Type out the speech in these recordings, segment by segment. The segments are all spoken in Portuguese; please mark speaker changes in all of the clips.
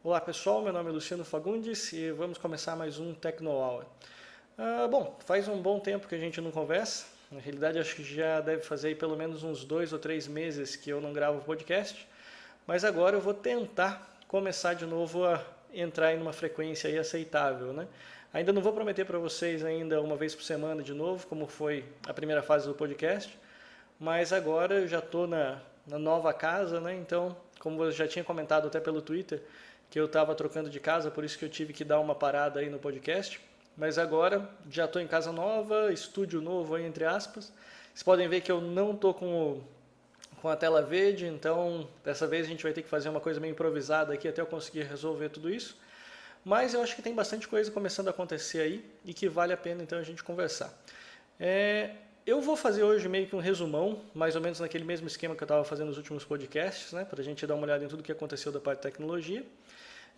Speaker 1: Olá pessoal, meu nome é Luciano Fagundes e vamos começar mais um Tecnoaula. Bom, faz um bom tempo que a gente não conversa, na realidade acho que já deve fazer aí pelo menos uns 2 ou 3 meses que eu não gravo podcast, mas agora eu vou tentar começar de novo a entrar em uma frequência aí aceitável, né? Ainda não vou prometer para vocês ainda uma vez por semana de novo, como foi a primeira fase do podcast, mas agora eu já estou na nova casa, né? Então, como eu já tinha comentado até pelo Twitter, que eu estava trocando de casa, por isso que eu tive que dar uma parada aí no podcast. Mas agora já estou em casa nova, estúdio novo aí, entre aspas. Vocês podem ver que eu não estou com a tela verde, então dessa vez a gente vai ter que fazer uma coisa meio improvisada aqui até eu conseguir resolver tudo isso. Mas eu acho que tem bastante coisa começando a acontecer aí e que vale a pena então a gente conversar. Eu vou fazer hoje meio que um resumão, mais ou menos naquele mesmo esquema que eu estava fazendo nos últimos podcasts, né, para a gente dar uma olhada em tudo que aconteceu da parte de tecnologia.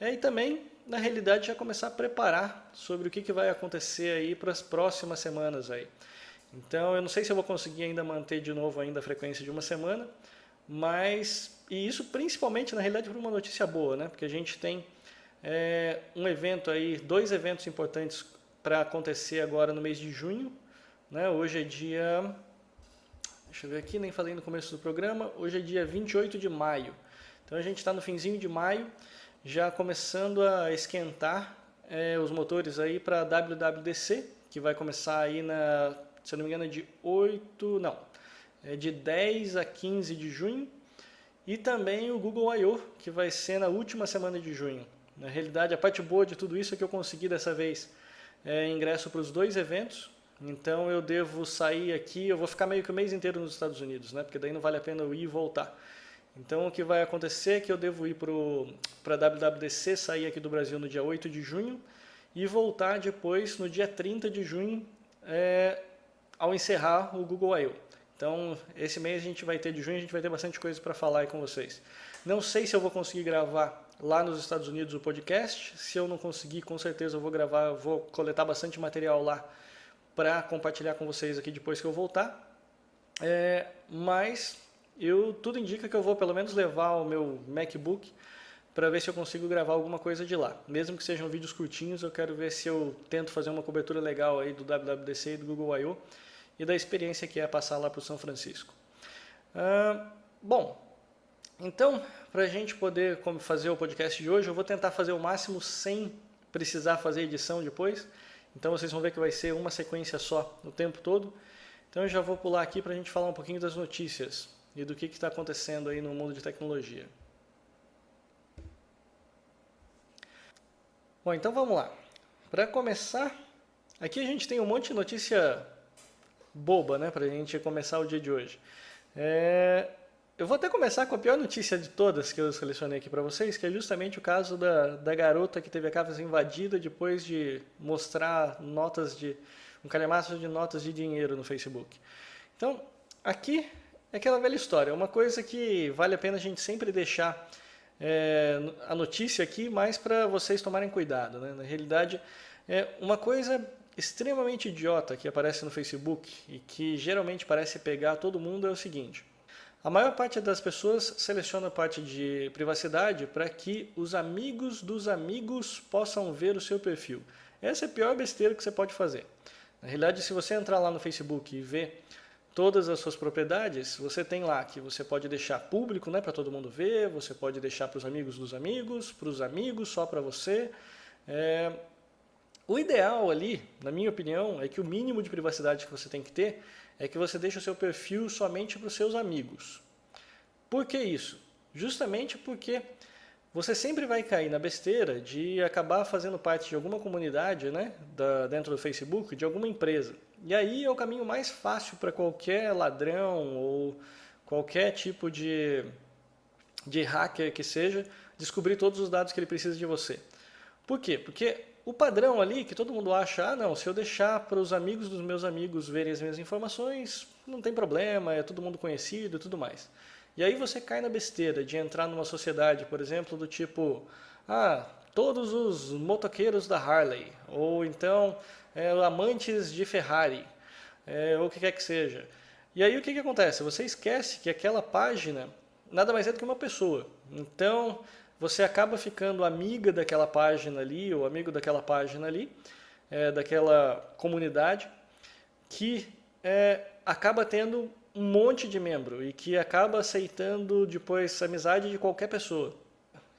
Speaker 1: E também, na realidade, já começar a preparar sobre o que vai acontecer aí para as próximas semanas aí. Então, eu não sei se eu vou conseguir ainda manter de novo ainda a frequência de uma semana, mas, e isso principalmente, na realidade, por uma notícia boa, né, porque a gente tem um evento aí, 2 eventos importantes para acontecer agora no mês de junho, né? Hoje é dia, deixa eu ver aqui, nem falei no começo do programa, hoje é dia 28 de maio. Então a gente está no finzinho de maio, já começando a esquentar os motores aí para a WWDC, que vai começar aí se eu não me engano, de 10 a 15 de junho, e também o Google I.O., que vai ser na última semana de junho. Na realidade, a parte boa de tudo isso é que eu consegui dessa vez ingresso para os 2 eventos. Então eu devo sair aqui, eu vou ficar meio que o mês inteiro nos Estados Unidos, né? Porque daí não vale a pena eu ir e voltar. Então o que vai acontecer é que eu devo ir para a WWDC, sair aqui do Brasil no dia 8 de junho e voltar depois no dia 30 de junho ao encerrar o Google I.O. Então esse mês a gente vai ter de junho, a gente vai ter bastante coisa para falar aí com vocês. Não sei se eu vou conseguir gravar lá nos Estados Unidos o podcast, se eu não conseguir, com certeza eu vou gravar, eu vou coletar bastante material lá para compartilhar com vocês aqui depois que eu voltar. Mas tudo indica que eu vou pelo menos levar o meu MacBook para ver se eu consigo gravar alguma coisa de lá. Mesmo que sejam vídeos curtinhos, eu quero ver se eu tento fazer uma cobertura legal aí do WWDC e do Google I.O. e da experiência que é passar lá para o São Francisco. Bom, então, para a gente poder fazer o podcast de hoje, eu vou tentar fazer o máximo sem precisar fazer edição depois. Então vocês vão ver que vai ser uma sequência só o tempo todo. Então eu já vou pular aqui para a gente falar um pouquinho das notícias e do que está acontecendo aí no mundo de tecnologia. Bom, então vamos lá. Para começar, aqui a gente tem um monte de notícia boba, né, para a gente começar o dia de hoje. Eu vou até começar com a pior notícia de todas que eu selecionei aqui para vocês, que é justamente o caso da garota que teve a casa invadida depois de mostrar um calhamaço de notas de dinheiro no Facebook. Então, aqui é aquela velha história, uma coisa que vale a pena a gente sempre deixar a notícia aqui, mais para vocês tomarem cuidado, né? Na realidade, uma coisa extremamente idiota que aparece no Facebook e que geralmente parece pegar todo mundo é o seguinte: a maior parte das pessoas seleciona a parte de privacidade para que os amigos dos amigos possam ver o seu perfil. Essa é a pior besteira que você pode fazer. Na realidade, se você entrar lá no Facebook e ver todas as suas propriedades, você tem lá que você pode deixar público, né, para todo mundo ver, você pode deixar para os amigos dos amigos, para os amigos, só para você. O ideal ali, na minha opinião, é que o mínimo de privacidade que você tem que ter é que você deixe o seu perfil somente para os seus amigos. Por que isso? Justamente porque você sempre vai cair na besteira de acabar fazendo parte de alguma comunidade, né, dentro do Facebook, de alguma empresa. E aí é o caminho mais fácil para qualquer ladrão ou qualquer tipo de hacker que seja descobrir todos os dados que ele precisa de você. Por quê? Porque o padrão ali, que todo mundo acha, não, se eu deixar para os amigos dos meus amigos verem as minhas informações, não tem problema, é todo mundo conhecido e tudo mais. E aí você cai na besteira de entrar numa sociedade, por exemplo, do tipo, todos os motoqueiros da Harley, ou então amantes de Ferrari, ou o que quer que seja. E aí o que acontece? Você esquece que aquela página nada mais é do que uma pessoa. Então, você acaba ficando amiga daquela página ali, ou amigo daquela página ali, daquela comunidade, que acaba tendo um monte de membro e que acaba aceitando depois a amizade de qualquer pessoa.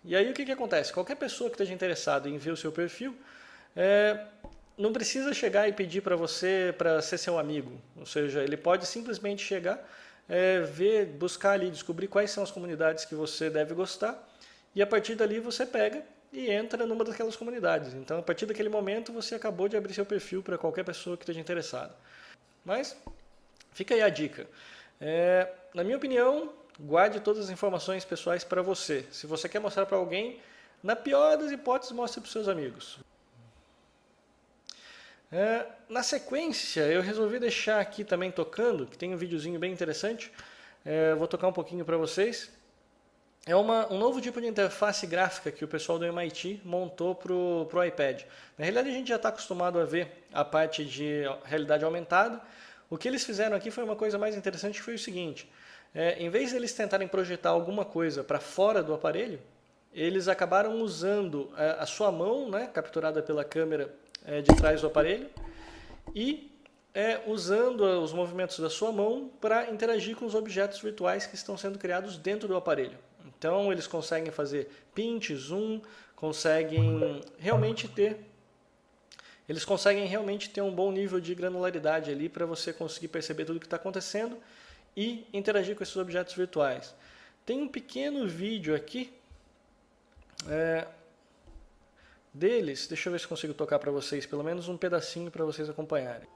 Speaker 1: E aí o que acontece? Qualquer pessoa que esteja interessado em ver o seu perfil, não precisa chegar e pedir para você para ser seu amigo. Ou seja, ele pode simplesmente chegar, ver, buscar ali, descobrir quais são as comunidades que você deve gostar, e a partir dali você pega e entra numa daquelas comunidades. Então, a partir daquele momento, você acabou de abrir seu perfil para qualquer pessoa que esteja interessada. Mas, fica aí a dica. Na minha opinião, guarde todas as informações pessoais para você. Se você quer mostrar para alguém, na pior das hipóteses, mostre para os seus amigos. Na sequência, eu resolvi deixar aqui também tocando, que tem um videozinho bem interessante. Vou tocar um pouquinho para vocês. É um novo tipo de interface gráfica que o pessoal do MIT montou para o iPad. Na realidade, a gente já está acostumado a ver a parte de realidade aumentada. O que eles fizeram aqui foi uma coisa mais interessante, que foi o seguinte. Em vez de eles tentarem projetar alguma coisa para fora do aparelho, eles acabaram usando a sua mão, né, capturada pela câmera de trás do aparelho, e usando os movimentos da sua mão para interagir com os objetos virtuais que estão sendo criados dentro do aparelho. Então eles conseguem fazer pinch, zoom, conseguem realmente ter um bom nível de granularidade ali para você conseguir perceber tudo o que está acontecendo e interagir com esses objetos virtuais. Tem um pequeno vídeo aqui deles, deixa eu ver se consigo tocar para vocês, pelo menos um pedacinho para vocês acompanharem.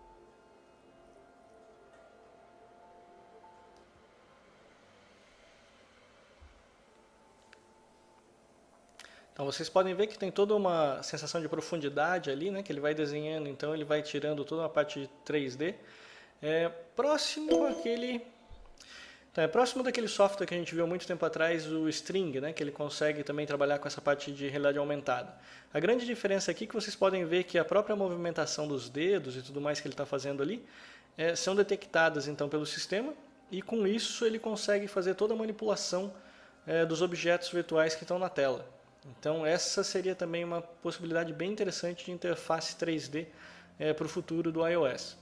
Speaker 1: Então vocês podem ver que tem toda uma sensação de profundidade ali, né, que ele vai desenhando, então ele vai tirando toda uma parte de 3D. Próximo daquele software que a gente viu há muito tempo atrás, o String, né, que ele consegue também trabalhar com essa parte de realidade aumentada. A grande diferença aqui é que vocês podem ver que a própria movimentação dos dedos e tudo mais que ele está fazendo ali são detectadas então pelo sistema, e com isso ele consegue fazer toda a manipulação dos objetos virtuais que estão na tela. Então essa seria também uma possibilidade bem interessante de interface 3D para o futuro do iOS.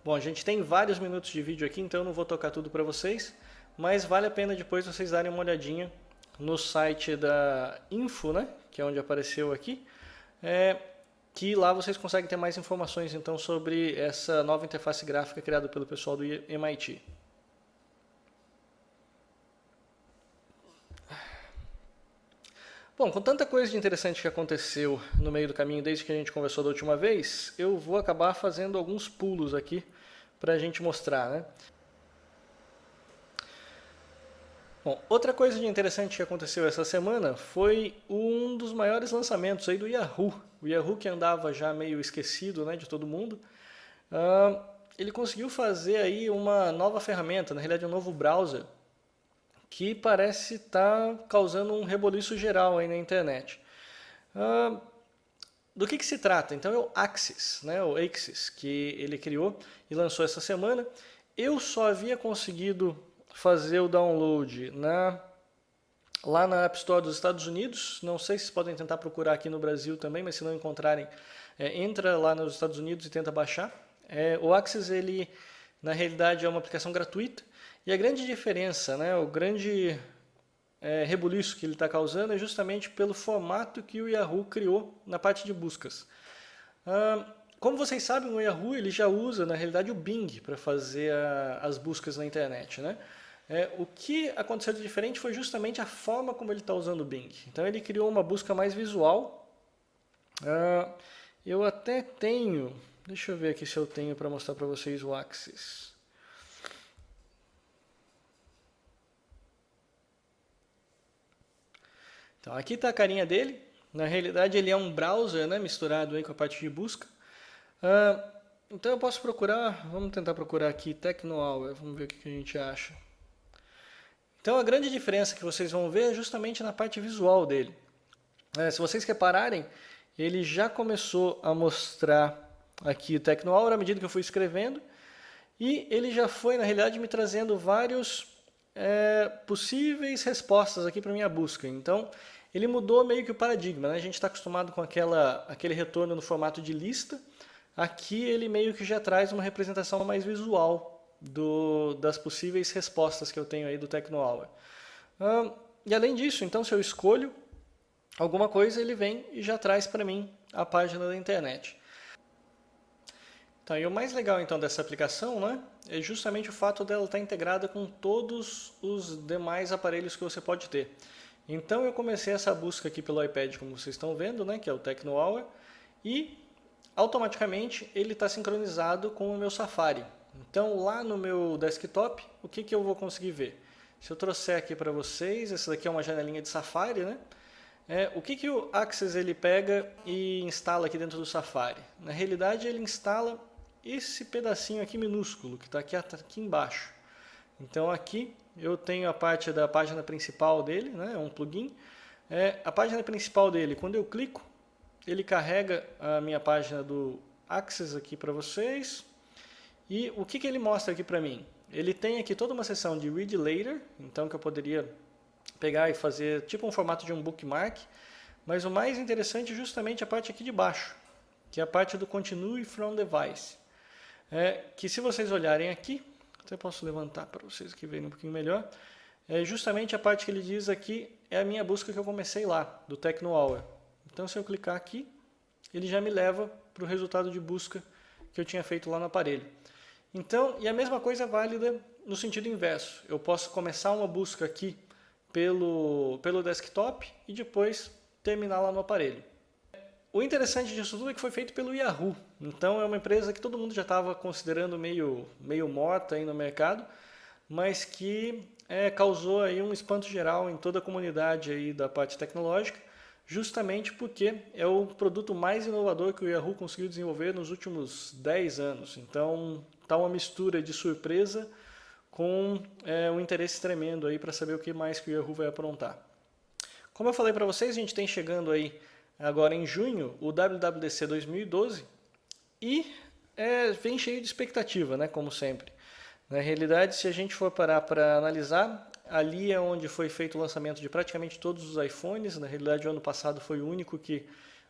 Speaker 1: Bom, a gente tem vários minutos de vídeo aqui, então eu não vou tocar tudo para vocês, mas vale a pena depois vocês darem uma olhadinha no site da Info, né, que é onde apareceu aqui, que lá vocês conseguem ter mais informações então sobre essa nova interface gráfica criada pelo pessoal do MIT. Bom, com tanta coisa de interessante que aconteceu no meio do caminho desde que a gente conversou da última vez, eu vou acabar fazendo alguns pulos aqui para a gente mostrar, né? Bom, outra coisa de interessante que aconteceu essa semana foi um dos maiores lançamentos aí do Yahoo. O Yahoo, que andava já meio esquecido, né, de todo mundo, ele conseguiu fazer aí uma nova ferramenta, na realidade um novo browser, que parece estar causando um reboliço geral aí na internet. Do que se trata? Então é o Axis, né, o Axis, que ele criou e lançou essa semana. Eu só havia conseguido fazer o download lá na App Store dos Estados Unidos. Não sei se vocês podem tentar procurar aqui no Brasil também, mas se não encontrarem, entra lá nos Estados Unidos e tenta baixar. O Axis, ele na realidade é uma aplicação gratuita. E a grande diferença, né, o grande rebuliço que ele está causando é justamente pelo formato que o Yahoo criou na parte de buscas. Como vocês sabem, o Yahoo ele já usa, na realidade, o Bing para fazer as buscas na internet, né? O que aconteceu de diferente foi justamente a forma como ele está usando o Bing. Então ele criou uma busca mais visual. Eu até tenho, deixa eu ver aqui se eu tenho para mostrar para vocês o Axis. Então aqui está a carinha dele. Na realidade ele é um browser, né, misturado aí com a parte de busca. Então eu posso procurar, vamos tentar procurar aqui TechnoHour, vamos ver o que a gente acha. Então a grande diferença que vocês vão ver é justamente na parte visual dele. Se vocês repararem, ele já começou a mostrar aqui o TechnoHour à medida que eu fui escrevendo, e ele já foi na realidade me trazendo vários possíveis respostas aqui para minha busca. Então, ele mudou meio que o paradigma, né? A gente está acostumado com aquele retorno no formato de lista. Aqui ele meio que já traz uma representação mais visual das possíveis respostas que eu tenho aí do TechnoHour. E além disso, então, se eu escolho alguma coisa, ele vem e já traz para mim a página da internet. Então, e o mais legal então dessa aplicação, né, é justamente o fato dela estar integrada com todos os demais aparelhos que você pode ter. Então eu comecei essa busca aqui pelo iPad, como vocês estão vendo, né, que é o TechnoHour, e automaticamente ele está sincronizado com o meu Safari. Então lá no meu desktop, o que eu vou conseguir ver? Se eu trouxer aqui para vocês, essa daqui é uma janelinha de Safari, né? O que o Access ele pega e instala aqui dentro do Safari? Na realidade ele instala esse pedacinho aqui minúsculo, que está aqui embaixo. Então aqui eu tenho a parte da página principal dele, né, um plugin. A página principal dele, quando eu clico, ele carrega a minha página do Access aqui para vocês. E o que ele mostra aqui para mim? Ele tem aqui toda uma seção de Read Later, então que eu poderia pegar e fazer tipo um formato de um bookmark. Mas o mais interessante é justamente a parte aqui de baixo, que é a parte do Continue from Device. Que se vocês olharem aqui, até posso levantar para vocês que verem um pouquinho melhor, justamente a parte que ele diz aqui é a minha busca que eu comecei lá, do TechnoHour. Então se eu clicar aqui, ele já me leva para o resultado de busca que eu tinha feito lá no aparelho. Então, e a mesma coisa é válida no sentido inverso. Eu posso começar uma busca aqui pelo desktop e depois terminar lá no aparelho. O interessante disso tudo é que foi feito pelo Yahoo. Então é uma empresa que todo mundo já estava considerando meio morta aí no mercado, mas que causou aí um espanto geral em toda a comunidade aí da parte tecnológica, justamente porque é o produto mais inovador que o Yahoo conseguiu desenvolver nos últimos 10 anos. Então está uma mistura de surpresa com um interesse tremendo aí para saber o que mais que o Yahoo vai aprontar. Como eu falei para vocês, a gente tem chegando aí agora em junho o WWDC 2012 e vem cheio de expectativa, né, como sempre. Na realidade, se a gente for parar para analisar, ali é onde foi feito o lançamento de praticamente todos os iPhones. Na realidade, o ano passado foi o único que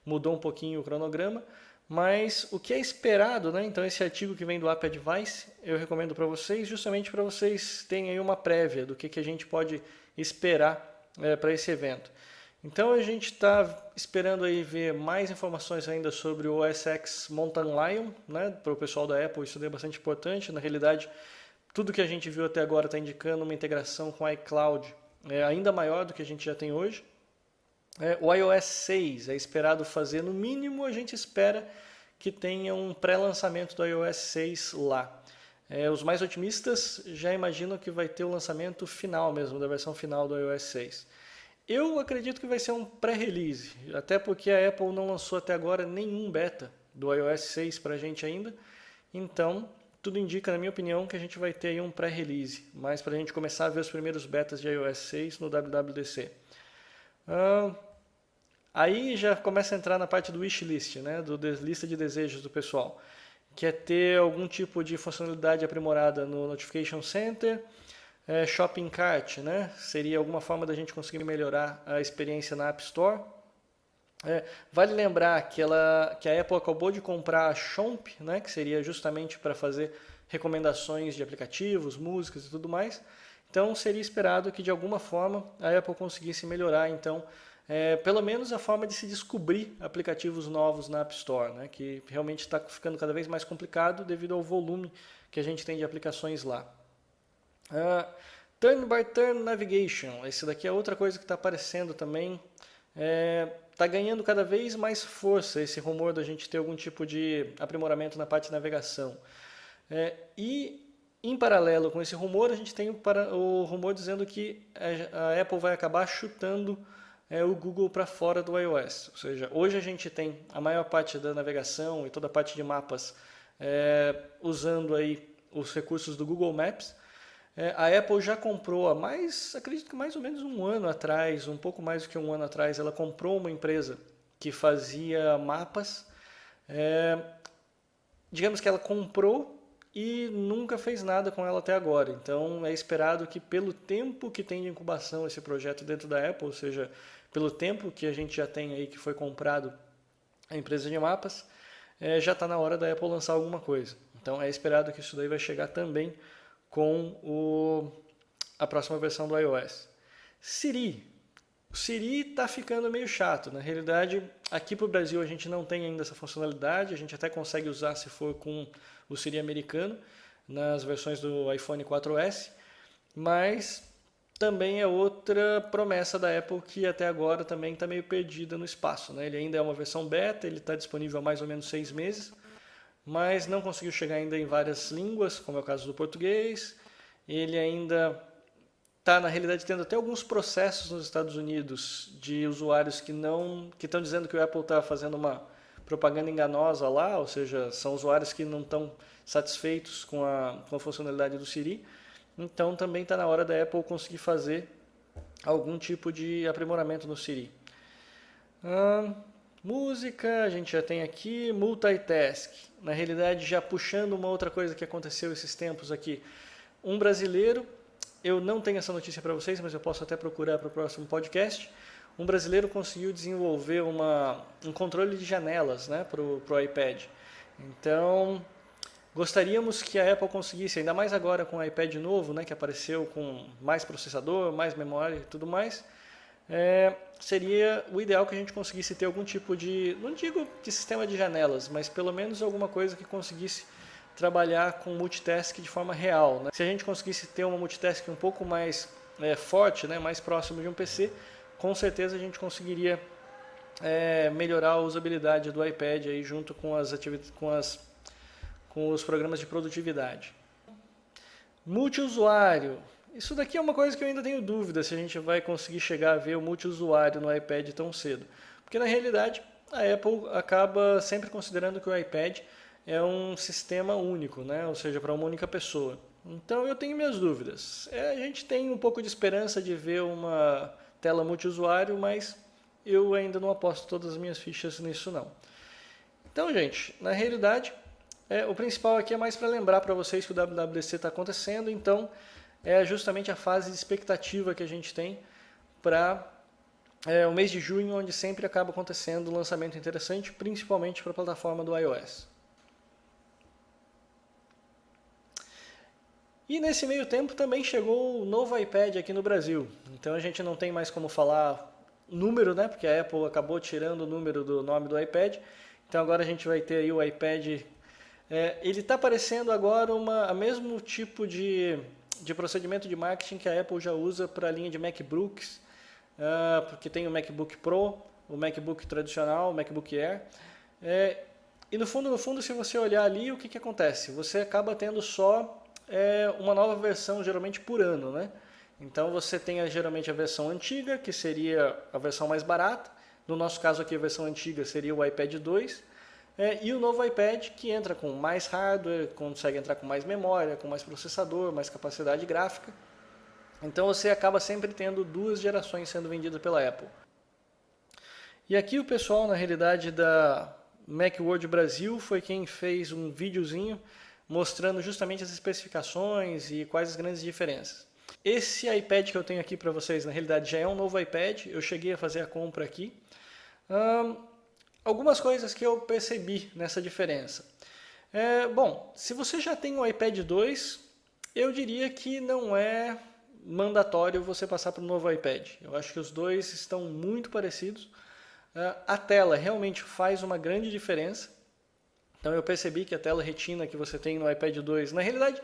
Speaker 1: mudou um pouquinho o cronograma. Mas o que é esperado, né? Então esse artigo que vem do App Advice, eu recomendo para vocês, justamente para vocês terem aí uma prévia do que a gente pode esperar para esse evento. Então a gente está esperando aí ver mais informações ainda sobre o OS X Mountain Lion, né? Para o pessoal da Apple isso é bastante importante. Na realidade, tudo que a gente viu até agora está indicando uma integração com o iCloud ainda maior do que a gente já tem hoje. O iOS 6 é esperado fazer, no mínimo a gente espera que tenha um pré-lançamento do iOS 6 lá. Os mais otimistas já imaginam que vai ter o lançamento final mesmo, da versão final do iOS 6. Eu acredito que vai ser um pré-release, até porque a Apple não lançou até agora nenhum beta do iOS 6 para a gente ainda. Então, tudo indica, na minha opinião, que a gente vai ter aí um pré-release, mas para a gente começar a ver os primeiros betas de iOS 6 no WWDC. Aí já começa a entrar na parte do wishlist, né, lista de desejos do pessoal, que é ter algum tipo de funcionalidade aprimorada no Notification Center. Shopping Cart, né? Seria alguma forma da gente conseguir melhorar a experiência na App Store. Vale lembrar que a Apple acabou de comprar a Chomp, né? Que seria justamente para fazer recomendações de aplicativos, músicas e tudo mais. Então seria esperado que de alguma forma a Apple conseguisse melhorar, então, pelo menos a forma de se descobrir aplicativos novos na App Store, né? Que realmente está ficando cada vez mais complicado devido ao volume que a gente tem de aplicações lá. Turn by Turn Navigation, esse daqui é outra coisa que está aparecendo também, está ganhando cada vez mais força esse rumor da gente ter algum tipo de aprimoramento na parte de navegação. E em paralelo com esse rumor, a gente tem o rumor dizendo que a Apple vai acabar chutando o Google para fora do iOS. Ou seja, hoje a gente tem a maior parte da navegação e toda a parte de mapas usando aí os recursos do Google Maps. A Apple já comprou acredito que mais ou menos um ano atrás, um pouco mais do que um ano atrás, ela comprou uma empresa que fazia mapas. Digamos que ela comprou e nunca fez nada com ela até agora. Então é esperado que pelo tempo que tem de incubação esse projeto dentro da Apple, ou seja, pelo tempo que a gente já tem aí que foi comprado a empresa de mapas, já está na hora da Apple lançar alguma coisa. Então é esperado que isso daí vai chegar também com a próxima versão do iOS. Siri. O Siri está ficando meio chato. Na realidade, aqui para o Brasil a gente não tem ainda essa funcionalidade. A gente até consegue usar se for com o Siri americano, nas versões do iPhone 4S. Mas também é outra promessa da Apple que até agora também está meio perdida no espaço, né? Ele ainda é uma versão beta, ele está disponível há mais ou menos 6 meses, mas não conseguiu chegar ainda em várias línguas, como é o caso do português. Ele ainda está, na realidade, tendo até alguns processos nos Estados Unidos de usuários que estão dizendo que o Apple está fazendo uma propaganda enganosa lá, ou seja, são usuários que não estão satisfeitos com a funcionalidade do Siri. Então também está na hora da Apple conseguir fazer algum tipo de aprimoramento no Siri. Música, a gente já tem aqui, multitask. Na realidade, já puxando uma outra coisa que aconteceu esses tempos aqui. Um brasileiro, eu não tenho essa notícia para vocês, mas eu posso até procurar para o próximo podcast. Um brasileiro conseguiu desenvolver um controle de janelas, né, para o iPad. Então, gostaríamos que a Apple conseguisse, ainda mais agora com o iPad novo, né, que apareceu com mais processador, mais memória e tudo mais, seria o ideal que a gente conseguisse ter algum tipo de, não digo de sistema de janelas, mas pelo menos alguma coisa que conseguisse trabalhar com multitask de forma real, né? Se a gente conseguisse ter uma multitask um pouco mais forte, né, mais próximo de um PC, com certeza a gente conseguiria melhorar a usabilidade do iPad aí junto com com os programas de produtividade. Multiusuário. Isso daqui é uma coisa que eu ainda tenho dúvida se a gente vai conseguir chegar a ver o multiusuário no iPad tão cedo. Porque na realidade a Apple acaba sempre considerando que o iPad é um sistema único, né? Ou seja, para uma única pessoa. Então eu tenho minhas dúvidas. A gente tem um pouco de esperança de ver uma tela multiusuário, mas eu ainda não aposto todas as minhas fichas nisso não. Então, gente, na realidade, o principal aqui é mais para lembrar para vocês que o WWDC está acontecendo, então é justamente a fase de expectativa que a gente tem para o mês de junho, onde sempre acaba acontecendo um lançamento interessante, principalmente para a plataforma do iOS. E nesse meio tempo também chegou o novo iPad aqui no Brasil, então a gente não tem mais como falar número, né? Porque a Apple acabou tirando o número do nome do iPad, então agora a gente vai ter aí o iPad. Ele está parecendo agora o mesmo tipo de procedimento de marketing que a Apple já usa para a linha de MacBooks, porque tem o MacBook Pro, o MacBook tradicional, o MacBook Air. E no fundo, se você olhar ali, o que acontece? Você acaba tendo só uma nova versão, geralmente por ano, né? Então você tem geralmente a versão antiga, que seria a versão mais barata. No nosso caso aqui, a versão antiga seria o iPad 2. E o novo iPad, que entra com mais hardware, consegue entrar com mais memória, com mais processador, mais capacidade gráfica. Então você acaba sempre tendo duas gerações sendo vendidas pela Apple. E aqui o pessoal, na realidade, da Macworld Brasil foi quem fez um videozinho mostrando justamente as especificações e quais as grandes diferenças. Esse iPad que eu tenho aqui para vocês, na realidade, já é um novo iPad. Eu cheguei a fazer a compra aqui. Algumas coisas que eu percebi nessa diferença. Bom, se você já tem um iPad 2, eu diria que não é mandatório você passar para o novo iPad. Eu acho que os dois estão muito parecidos. A tela realmente faz uma grande diferença. Então eu percebi que a tela retina que você tem no iPad 2, na realidade,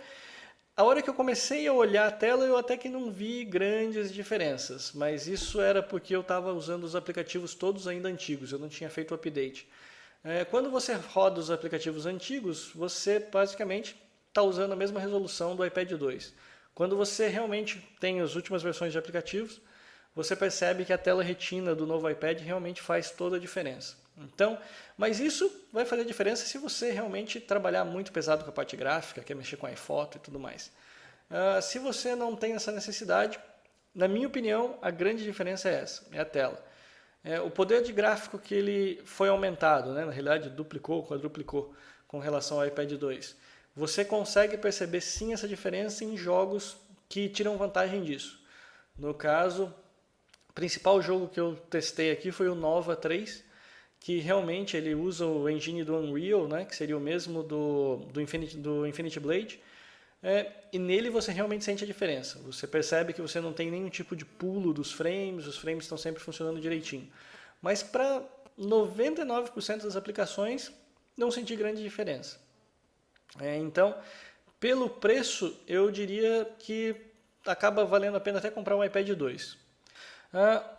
Speaker 1: a hora que eu comecei a olhar a tela, eu até que não vi grandes diferenças, mas isso era porque eu estava usando os aplicativos todos ainda antigos, eu não tinha feito o update. Quando você roda os aplicativos antigos, você basicamente está usando a mesma resolução do iPad 2. Quando você realmente tem as últimas versões de aplicativos, você percebe que a tela retina do novo iPad realmente faz toda a diferença. Então, mas isso vai fazer diferença se você realmente trabalhar muito pesado com a parte gráfica, quer mexer com a iPhoto e tudo mais. Se você não tem essa necessidade, na minha opinião, a grande diferença é essa, é a tela. O poder de gráfico que ele foi aumentado, né? Na realidade duplicou, quadruplicou com relação ao iPad 2. você consegue perceber sim essa diferença em jogos que tiram vantagem disso. No caso, o principal jogo que eu testei aqui foi o Nova 3, que realmente ele usa o engine do Unreal, né, que seria o mesmo do Infinity Blade, e nele você realmente sente a diferença. Você percebe que você não tem nenhum tipo de pulo dos frames, os frames estão sempre funcionando direitinho. Mas para 99% das aplicações, não senti grande diferença. Então, pelo preço, eu diria que acaba valendo a pena até comprar um iPad 2.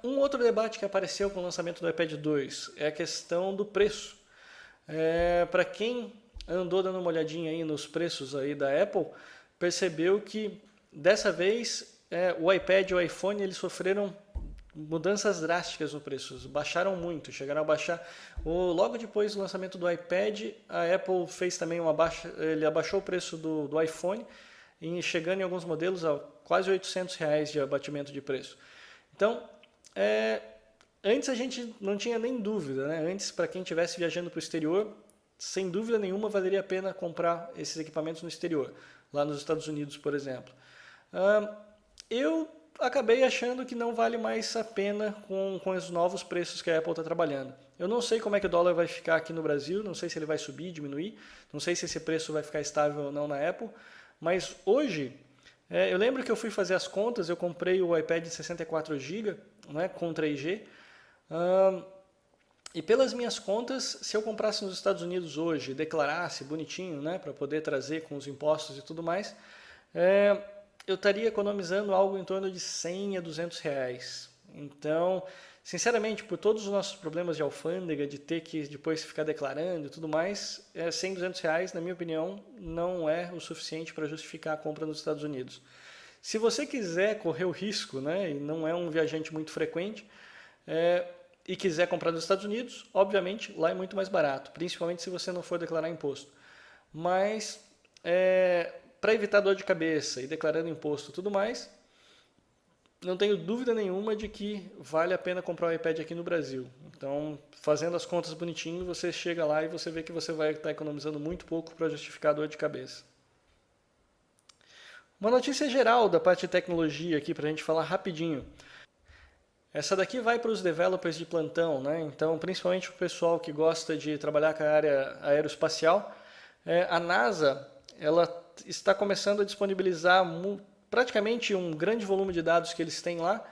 Speaker 1: Um outro debate que apareceu com o lançamento do iPad 2 é a questão do preço. Para quem andou dando uma olhadinha aí nos preços aí da Apple, percebeu que dessa vez o iPad e o iPhone eles sofreram mudanças drásticas no preço, baixaram muito, chegaram a baixar. Logo depois do lançamento do iPad, a Apple fez também ele abaixou o preço do iPhone, chegando em alguns modelos a quase R$800 de abatimento de preço. Então, antes a gente não tinha nem dúvida, né? Antes, para quem estivesse viajando para o exterior, sem dúvida nenhuma valeria a pena comprar esses equipamentos no exterior, lá nos Estados Unidos, por exemplo. Eu acabei achando que não vale mais a pena com os novos preços que a Apple está trabalhando. Eu não sei como é que o dólar vai ficar aqui no Brasil, não sei se ele vai subir, diminuir, não sei se esse preço vai ficar estável ou não na Apple, mas hoje, eu lembro que eu fui fazer as contas, eu comprei o iPad de 64 GB, né, com 3G, e pelas minhas contas, se eu comprasse nos Estados Unidos hoje, declarasse bonitinho, né, para poder trazer com os impostos e tudo mais, eu estaria economizando algo em torno de 100 a 200 reais. Então, sinceramente, por todos os nossos problemas de alfândega, de ter que depois ficar declarando e tudo mais, 100, 200 reais, na minha opinião, não é o suficiente para justificar a compra nos Estados Unidos. Se você quiser correr o risco, né, e não é um viajante muito frequente, e quiser comprar nos Estados Unidos, obviamente lá é muito mais barato, principalmente se você não for declarar imposto. Mas, para evitar dor de cabeça e declarando imposto e tudo mais, não tenho dúvida nenhuma de que vale a pena comprar um iPad aqui no Brasil. Então, fazendo as contas bonitinho, você chega lá e você vê que você vai estar economizando muito pouco para justificar a dor de cabeça. Uma notícia geral da parte de tecnologia aqui para a gente falar rapidinho. Essa daqui vai para os developers de plantão, né? Então, principalmente o pessoal que gosta de trabalhar com a área aeroespacial. A NASA ela está começando a disponibilizar praticamente um grande volume de dados que eles têm lá,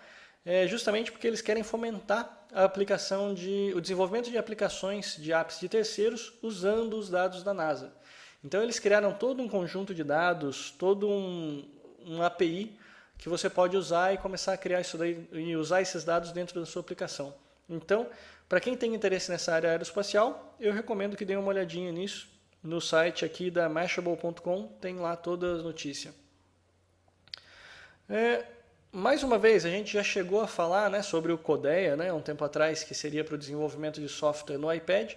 Speaker 1: justamente porque eles querem fomentar o desenvolvimento de aplicações de apps de terceiros usando os dados da NASA. Então eles criaram todo um conjunto de dados, todo um API que você pode usar e começar a criar isso daí e usar esses dados dentro da sua aplicação. Então, para quem tem interesse nessa área aeroespacial, eu recomendo que dê uma olhadinha nisso. No site aqui da Mashable.com tem lá toda a notícia. Mais uma vez, a gente já chegou a falar, né, sobre o Codeia, né, um tempo atrás, que seria para o desenvolvimento de software no iPad.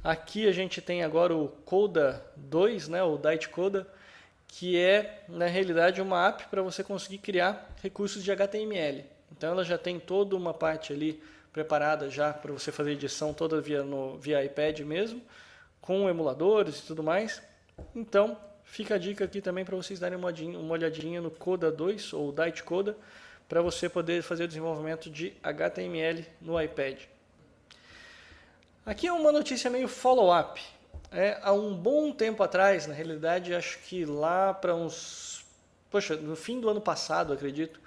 Speaker 1: Aqui a gente tem agora o Coda 2, né, o Dite Coda, que é, na realidade, uma app para você conseguir criar recursos de HTML. Então ela já tem toda uma parte ali preparada já para você fazer edição toda via iPad mesmo, com emuladores e tudo mais. Então, fica a dica aqui também para vocês darem uma olhadinha no Coda 2 ou Dite Coda para você poder fazer o desenvolvimento de HTML no iPad. Aqui é uma notícia meio follow-up. Há um bom tempo atrás, na realidade, acho que lá para no fim do ano passado, acredito,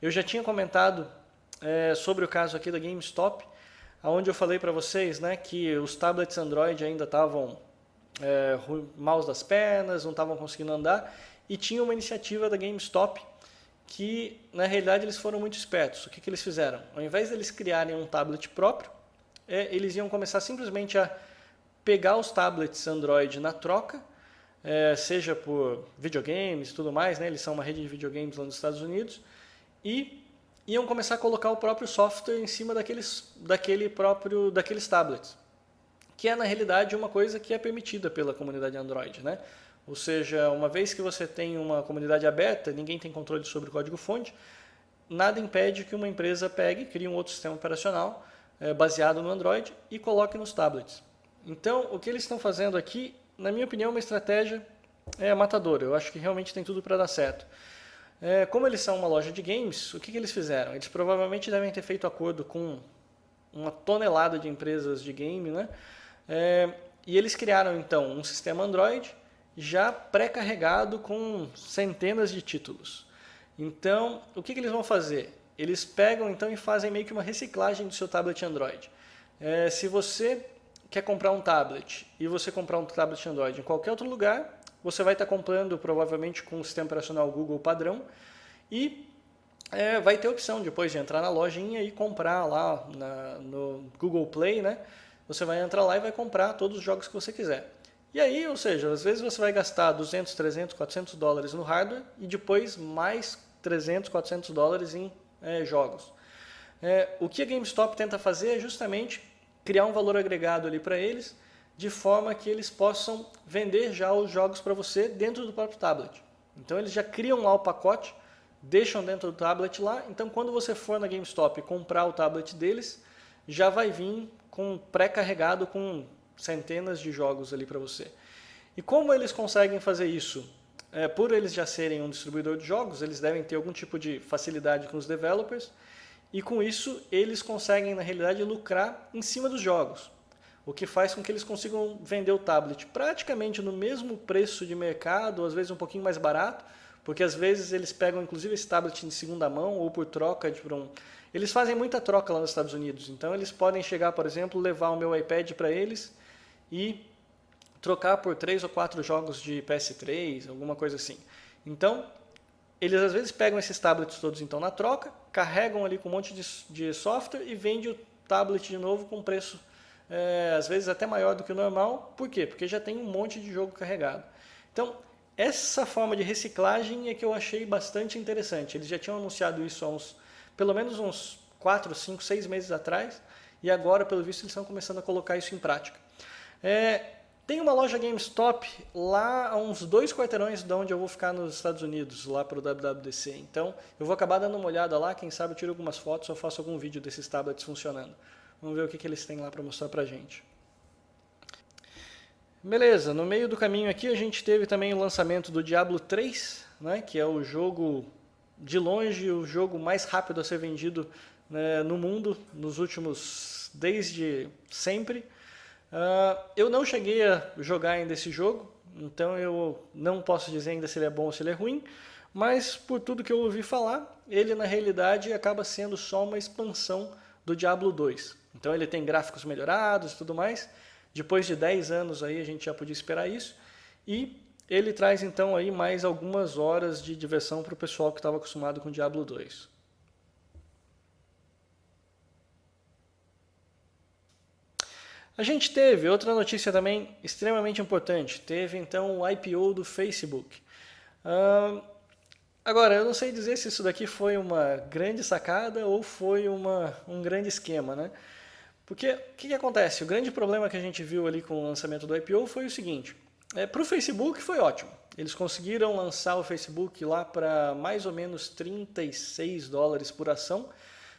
Speaker 1: eu já tinha comentado sobre o caso aqui da GameStop, onde eu falei para vocês, né, que os tablets Android ainda estavam maus das pernas, não estavam conseguindo andar, e tinha uma iniciativa da GameStop que, na realidade, eles foram muito espertos. O que eles fizeram? Ao invés de eles criarem um tablet próprio, eles iam começar simplesmente a pegar os tablets Android na troca, seja por videogames e tudo mais, né? Eles são uma rede de videogames lá nos Estados Unidos, e iam começar a colocar o próprio software em cima daqueles tablets, que é na realidade uma coisa que é permitida pela comunidade Android, né? Ou seja, uma vez que você tem uma comunidade aberta, ninguém tem controle sobre o código-fonte, nada impede que uma empresa pegue, crie um outro sistema operacional baseado no Android e coloque nos tablets. Então, o que eles estão fazendo aqui, na minha opinião, é uma estratégia é matadora. Eu acho que realmente tem tudo para dar certo. Como eles são uma loja de games, o que eles fizeram? Eles provavelmente devem ter feito acordo com uma tonelada de empresas de game, né? E eles criaram então um sistema Android já pré-carregado com centenas de títulos. Então, o que eles vão fazer? Eles pegam então e fazem meio que uma reciclagem do seu tablet Android. Se você quer comprar um tablet e você comprar um tablet Android em qualquer outro lugar, você vai estar comprando provavelmente com o sistema operacional Google padrão e vai ter a opção depois de entrar na lojinha e comprar lá no Google Play, né? Você vai entrar lá e vai comprar todos os jogos que você quiser. E aí, ou seja, às vezes você vai gastar 200, 300, 400 dólares no hardware e depois mais 300, 400 dólares em jogos. O que a GameStop tenta fazer é justamente criar um valor agregado ali para eles, de forma que eles possam vender já os jogos para você dentro do próprio tablet. Então eles já criam lá o pacote, deixam dentro do tablet lá, então quando você for na GameStop comprar o tablet deles, já vai vir com pré-carregado com centenas de jogos ali para você. E como eles conseguem fazer isso? Por eles já serem um distribuidor de jogos, eles devem ter algum tipo de facilidade com os developers, e com isso eles conseguem na realidade lucrar em cima dos jogos, o que faz com que eles consigam vender o tablet praticamente no mesmo preço de mercado, ou às vezes um pouquinho mais barato, porque às vezes eles pegam inclusive esse tablet de segunda mão ou por troca de Eles fazem muita troca lá nos Estados Unidos, então eles podem chegar, por exemplo, levar o meu iPad para eles e trocar por 3 ou 4 jogos de PS3, alguma coisa assim. Então, eles às vezes pegam esses tablets todos então na troca, carregam ali com um monte de software e vendem o tablet de novo com preço às vezes até maior do que o normal. Por quê? Porque já tem um monte de jogo carregado. Então, essa forma de reciclagem é que eu achei bastante interessante. Eles já tinham anunciado isso há pelo menos uns 4, 5, 6 meses atrás, e agora, pelo visto, eles estão começando a colocar isso em prática. Tem uma loja GameStop lá a uns 2 quarteirões de onde eu vou ficar nos Estados Unidos, lá para o WWDC. Então, eu vou acabar dando uma olhada lá, quem sabe eu tiro algumas fotos ou faço algum vídeo desses tablets funcionando. Vamos ver o que eles têm lá para mostrar para a gente. Beleza, no meio do caminho aqui a gente teve também o lançamento do Diablo 3, né, que é o jogo, de longe, o jogo mais rápido a ser vendido, né, no mundo, nos últimos, desde sempre. Eu não cheguei a jogar ainda esse jogo, então eu não posso dizer ainda se ele é bom ou se ele é ruim, mas por tudo que eu ouvi falar, ele na realidade acaba sendo só uma expansão do Diablo 2. Então ele tem gráficos melhorados e tudo mais. Depois de 10 anos aí a gente já podia esperar isso. E ele traz então aí mais algumas horas de diversão para o pessoal que estava acostumado com Diablo 2. A gente teve outra notícia também extremamente importante. Teve então o IPO do Facebook. Agora, eu não sei dizer se isso daqui foi uma grande sacada ou foi um grande esquema, né? Porque o que acontece? O grande problema que a gente viu ali com o lançamento do IPO foi o seguinte. Para o Facebook foi ótimo. Eles conseguiram lançar o Facebook lá para mais ou menos 36 dólares por ação.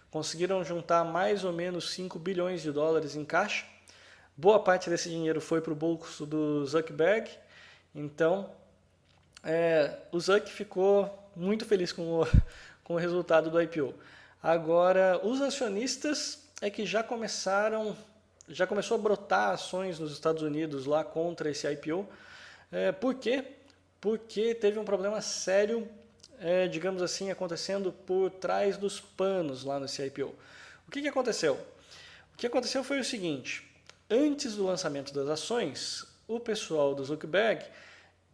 Speaker 1: Conseguiram juntar mais ou menos 5 bilhões de dólares em caixa. Boa parte desse dinheiro foi para o bolso do Zuckerberg. Então, o Zuck ficou muito feliz com o resultado do IPO. Agora, os acionistas é que já começou a brotar ações nos Estados Unidos lá contra esse IPO. Por quê? Porque teve um problema sério, digamos assim, acontecendo por trás dos panos lá nesse IPO. O que aconteceu? O que aconteceu foi o seguinte: antes do lançamento das ações, o pessoal do Zuckerberg,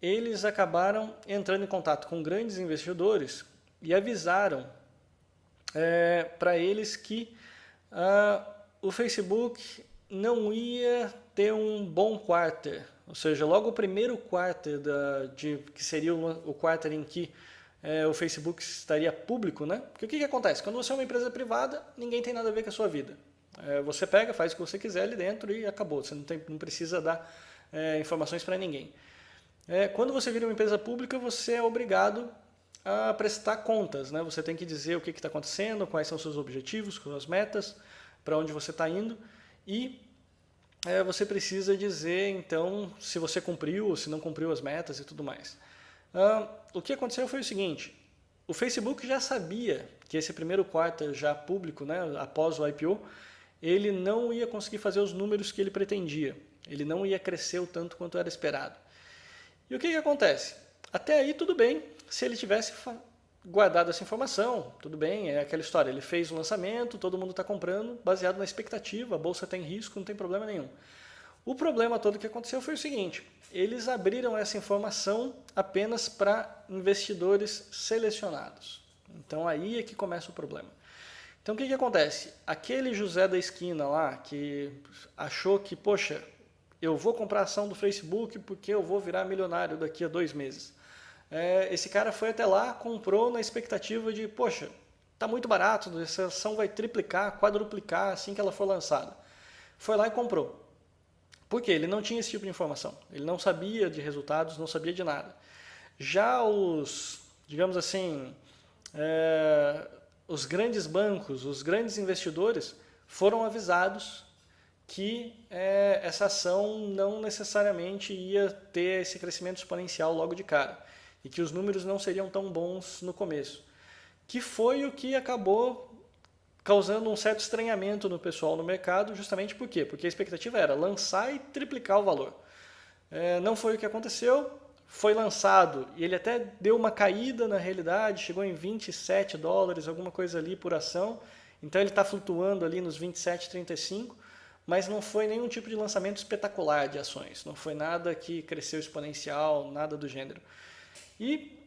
Speaker 1: eles acabaram entrando em contato com grandes investidores e avisaram para eles que o Facebook não ia ter um bom quarter, ou seja, logo o primeiro quarter que seria o quarter em que o Facebook estaria público, né? Porque o que acontece? Quando você é uma empresa privada, ninguém tem nada a ver com a sua vida. Você pega, faz o que você quiser ali dentro e acabou. Você não precisa dar informações para ninguém. Quando você vira uma empresa pública, você é obrigado a prestar contas, né? Você tem que dizer o que está acontecendo, quais são os seus objetivos, suas metas, para onde você está indo. E você precisa dizer, então, se você cumpriu ou se não cumpriu as metas e tudo mais. O que aconteceu foi o seguinte, o Facebook já sabia que esse primeiro quarto já público, né, após o IPO, ele não ia conseguir fazer os números que ele pretendia. Ele não ia crescer o tanto quanto era esperado. E o que acontece? Até aí tudo bem, se ele tivesse guardado essa informação, tudo bem, é aquela história, ele fez o lançamento, todo mundo está comprando, baseado na expectativa, a bolsa tem risco, não tem problema nenhum. O problema todo que aconteceu foi o seguinte, eles abriram essa informação apenas para investidores selecionados. Então aí é que começa o problema. Então o que acontece? Aquele José da esquina lá, que achou que, poxa, eu vou comprar ação do Facebook porque eu vou virar milionário daqui a 2 meses. Esse cara foi até lá, comprou na expectativa de, poxa, está muito barato, essa ação vai triplicar, quadruplicar assim que ela for lançada. Foi lá e comprou. Por quê? Ele não tinha esse tipo de informação. Ele não sabia de resultados, não sabia de nada. Já os, digamos assim, os grandes bancos, os grandes investidores foram avisados que essa ação não necessariamente ia ter esse crescimento exponencial logo de cara e que os números não seriam tão bons no começo, que foi o que acabou causando um certo estranhamento no pessoal no mercado, justamente por quê? Porque a expectativa era lançar e triplicar o valor. Não foi o que aconteceu, foi lançado e ele até deu uma caída na realidade, chegou em $27, alguma coisa ali por ação, então ele está flutuando ali nos 27,35, mas não foi nenhum tipo de lançamento espetacular de ações, não foi nada que cresceu exponencial, nada do gênero. E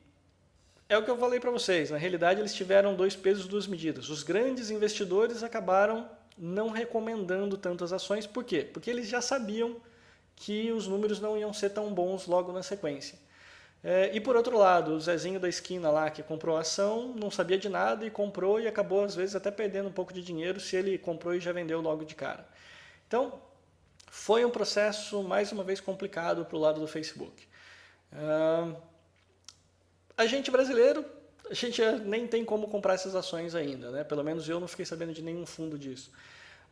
Speaker 1: é o que eu falei para vocês, na realidade eles tiveram 2 pesos, 2 medidas. Os grandes investidores acabaram não recomendando tantas ações, por quê? Porque eles já sabiam que os números não iam ser tão bons logo na sequência. E por outro lado, o Zezinho da esquina lá que comprou a ação, não sabia de nada e comprou e acabou às vezes até perdendo um pouco de dinheiro se ele comprou e já vendeu logo de cara. Então, foi um processo mais uma vez complicado para o lado do Facebook. A gente brasileiro, a gente nem tem como comprar essas ações ainda, né? Pelo menos eu não fiquei sabendo de nenhum fundo disso.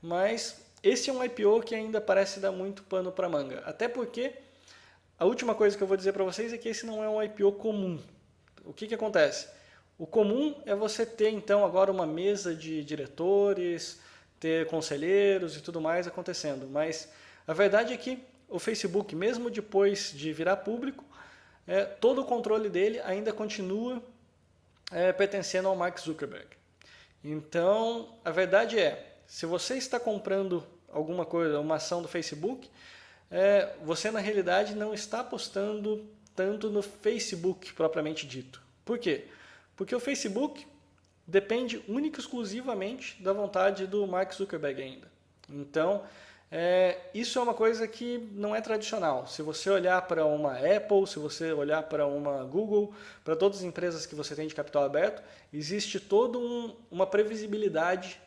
Speaker 1: Mas esse é um IPO que ainda parece dar muito pano para manga. Até porque a última coisa que eu vou dizer para vocês é que esse não é um IPO comum. O que acontece? O comum é você ter então agora uma mesa de diretores, ter conselheiros e tudo mais acontecendo. Mas a verdade é que o Facebook, mesmo depois de virar público, todo o controle dele ainda continua pertencendo ao Mark Zuckerberg. Então, a verdade é, se você está comprando alguma coisa, uma ação do Facebook, você na realidade não está apostando tanto no Facebook propriamente dito. Por quê? Porque o Facebook depende única e exclusivamente da vontade do Mark Zuckerberg ainda. Então, isso é uma coisa que não é tradicional. Se você olhar para uma Apple, se você olhar para uma Google, para todas as empresas que você tem de capital aberto, existe toda uma previsibilidade,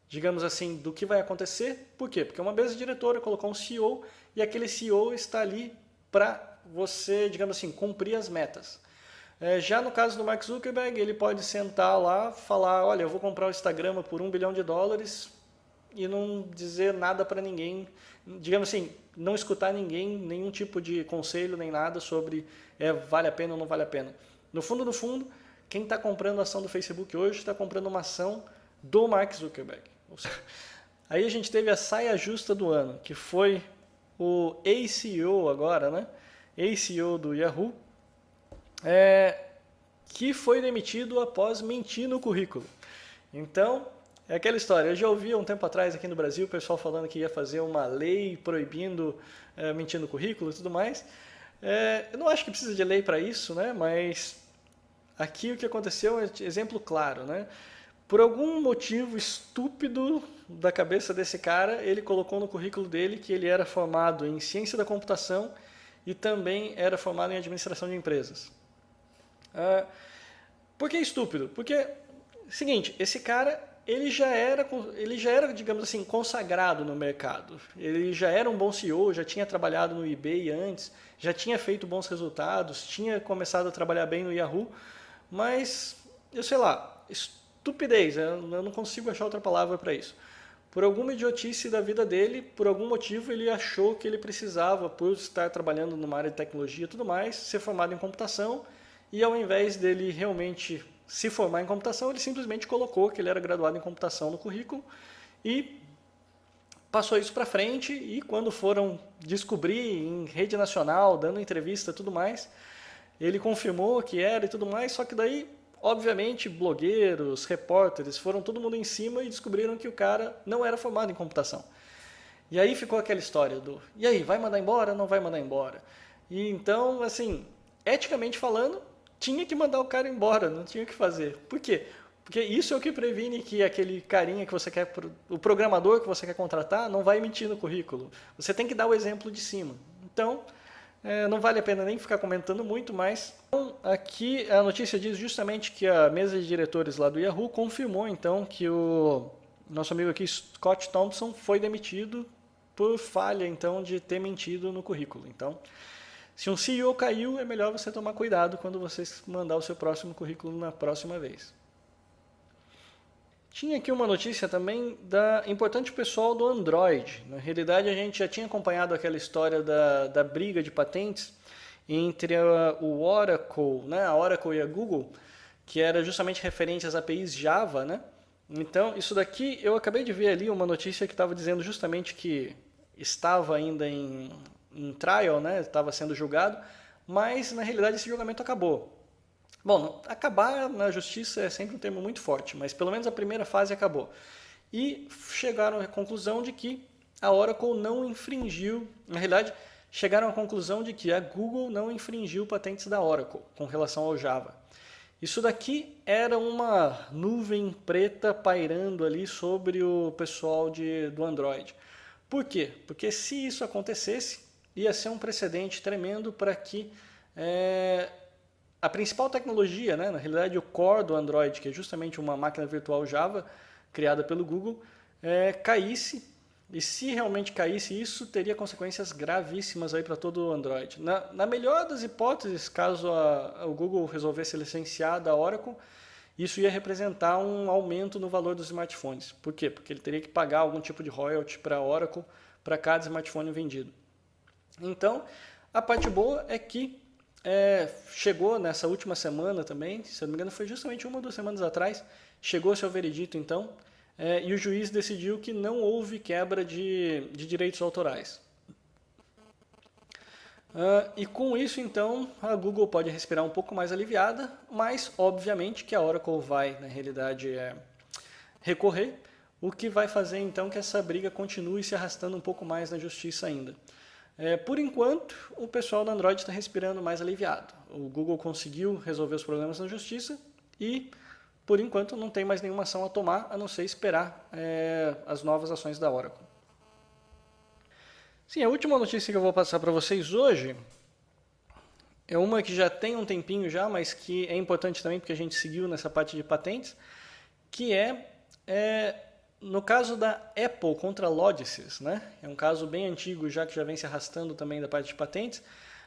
Speaker 1: digamos assim, do que vai acontecer. Por quê? Porque uma mesa diretora colocou um CEO e aquele CEO está ali para você, digamos assim, cumprir as metas. Já no caso do Mark Zuckerberg, ele pode sentar lá, falar, olha, eu vou comprar o Instagram por $1 bilhão e não dizer nada para ninguém, digamos assim, não escutar ninguém, nenhum tipo de conselho, nem nada sobre vale a pena ou não vale a pena. No fundo, quem está comprando a ação do Facebook hoje está comprando uma ação do Mark Zuckerberg. Aí a gente teve a saia justa do ano, que foi o ex-CEO agora, né? Ex-CEO do Yahoo, que foi demitido após mentir no currículo. Então, é aquela história, eu já ouvi um tempo atrás aqui no Brasil o pessoal falando que ia fazer uma lei proibindo mentir no currículo e tudo mais. Eu não acho que precisa de lei para isso, né? Mas aqui o que aconteceu é exemplo claro, né? Por algum motivo estúpido da cabeça desse cara, ele colocou no currículo dele que ele era formado em ciência da computação e também era formado em administração de empresas. Por que estúpido? Porque, seguinte, esse cara ele já era, digamos assim, consagrado no mercado. Ele já era um bom CEO, já tinha trabalhado no eBay antes, já tinha feito bons resultados, tinha começado a trabalhar bem no Yahoo, mas, eu sei lá, estupidez, eu não consigo achar outra palavra para isso. por alguma idiotice da vida dele, por algum motivo ele achou que ele precisava, por estar trabalhando numa área de tecnologia e tudo mais, ser formado em computação, e ao invés dele realmente se formar em computação, ele simplesmente colocou que ele era graduado em computação no currículo e passou isso para frente, e quando foram descobrir em rede nacional, dando entrevista e tudo mais, ele confirmou que era e tudo mais, só que daí, obviamente, blogueiros, repórteres, foram todo mundo em cima e descobriram que o cara não era formado em computação. E aí ficou aquela história do, e aí, vai mandar embora ou não vai mandar embora? E então, assim, eticamente falando, tinha que mandar o cara embora, não tinha o que fazer. Por quê? Porque isso é o que previne que aquele carinha que você quer, o programador que você quer contratar, não vai mentir no currículo. Você tem que dar o exemplo de cima. Então, não vale a pena nem ficar comentando muito, mas então, aqui a notícia diz justamente que a mesa de diretores lá do Yahoo confirmou então que o nosso amigo aqui, Scott Thompson, foi demitido por falha então de ter mentido no currículo. Então, se um CEO caiu, é melhor você tomar cuidado quando você mandar o seu próximo currículo na próxima vez. Tinha aqui uma notícia também da importante pessoal do Android. Na realidade, a gente já tinha acompanhado aquela história da briga de patentes entre o Oracle, né, a Oracle e a Google, que era justamente referente às APIs Java, né? Então, isso daqui, eu acabei de ver ali uma notícia que estava dizendo justamente que estava ainda em trial, né? Estava sendo julgado, mas na realidade esse julgamento acabou. Bom, acabar na justiça é sempre um termo muito forte, mas pelo menos a primeira fase acabou. E chegaram à conclusão de que a Oracle não infringiu, na realidade, chegaram à conclusão de que a Google não infringiu patentes da Oracle com relação ao Java. Isso daqui era uma nuvem preta pairando ali sobre o pessoal do Android. Por quê? Porque se isso acontecesse, ia ser um precedente tremendo para que a principal tecnologia, né, na realidade o core do Android, que é justamente uma máquina virtual Java criada pelo Google, caísse. E se realmente caísse, isso teria consequências gravíssimas aí para todo o Android. Na melhor das hipóteses, caso o Google resolvesse licenciar da Oracle, isso ia representar um aumento no valor dos smartphones. Por quê? Porque ele teria que pagar algum tipo de royalty para a Oracle para cada smartphone vendido. Então, a parte boa é que chegou nessa última semana também, se eu não me engano foi justamente 1 ou 2 semanas atrás, chegou-se ao veredito então, e o juiz decidiu que não houve quebra de direitos autorais. E com isso então a Google pode respirar um pouco mais aliviada, mas obviamente que a Oracle vai na realidade recorrer, o que vai fazer então que essa briga continue se arrastando um pouco mais na justiça ainda. Por enquanto, o pessoal do Android está respirando mais aliviado. O Google conseguiu resolver os problemas na justiça e, por enquanto, não tem mais nenhuma ação a tomar, a não ser esperar as novas ações da Oracle. Sim, a última notícia que eu vou passar para vocês hoje é uma que já tem um tempinho já, mas que é importante também porque a gente seguiu nessa parte de patentes, que no caso da Apple contra a Lodsys, né? É um caso bem antigo já que já vem se arrastando também da parte de patentes,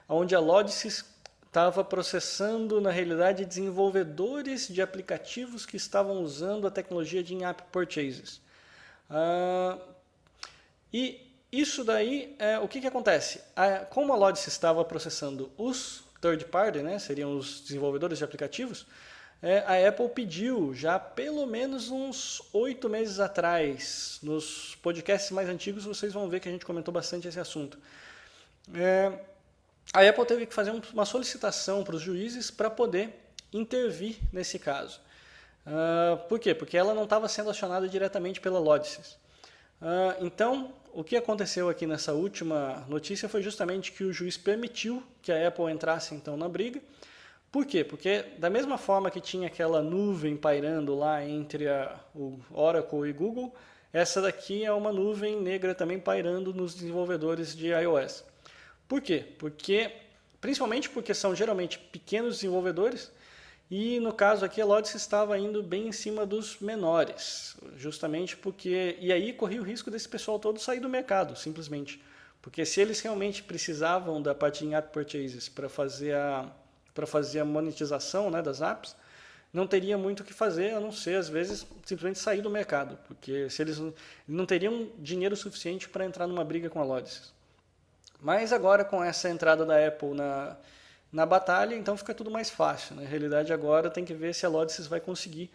Speaker 1: onde a Lodsys estava processando, na realidade, desenvolvedores de aplicativos que estavam usando a tecnologia de in-app purchases. E isso daí, o que acontece? Como a Lodsys estava processando os third party, né? Seriam os desenvolvedores de aplicativos, a Apple pediu já pelo menos uns 8 meses atrás, nos podcasts mais antigos vocês vão ver que a gente comentou bastante esse assunto. A Apple teve que fazer uma solicitação para os juízes para poder intervir nesse caso. Por quê? Porque ela não estava sendo acionada diretamente pela Lodsys. Então, o que aconteceu aqui nessa última notícia foi justamente que o juiz permitiu que a Apple entrasse então na briga. Por quê? Porque da mesma forma que tinha aquela nuvem pairando lá entre o Oracle e Google, essa daqui é uma nuvem negra também pairando nos desenvolvedores de iOS. Por quê? Principalmente porque são geralmente pequenos desenvolvedores e no caso aqui a Lodsys estava indo bem em cima dos menores, justamente porque, e aí corria o risco desse pessoal todo sair do mercado, simplesmente. Porque se eles realmente precisavam da parte de in-app purchases para fazer a monetização, né, das apps, não teria muito o que fazer, a não ser, às vezes, simplesmente sair do mercado, porque se eles não teriam dinheiro suficiente para entrar numa briga com a Lodsys. Mas agora, com essa entrada da Apple na batalha, então fica tudo mais fácil. Na realidade, agora tem que ver se a Lodsys vai conseguir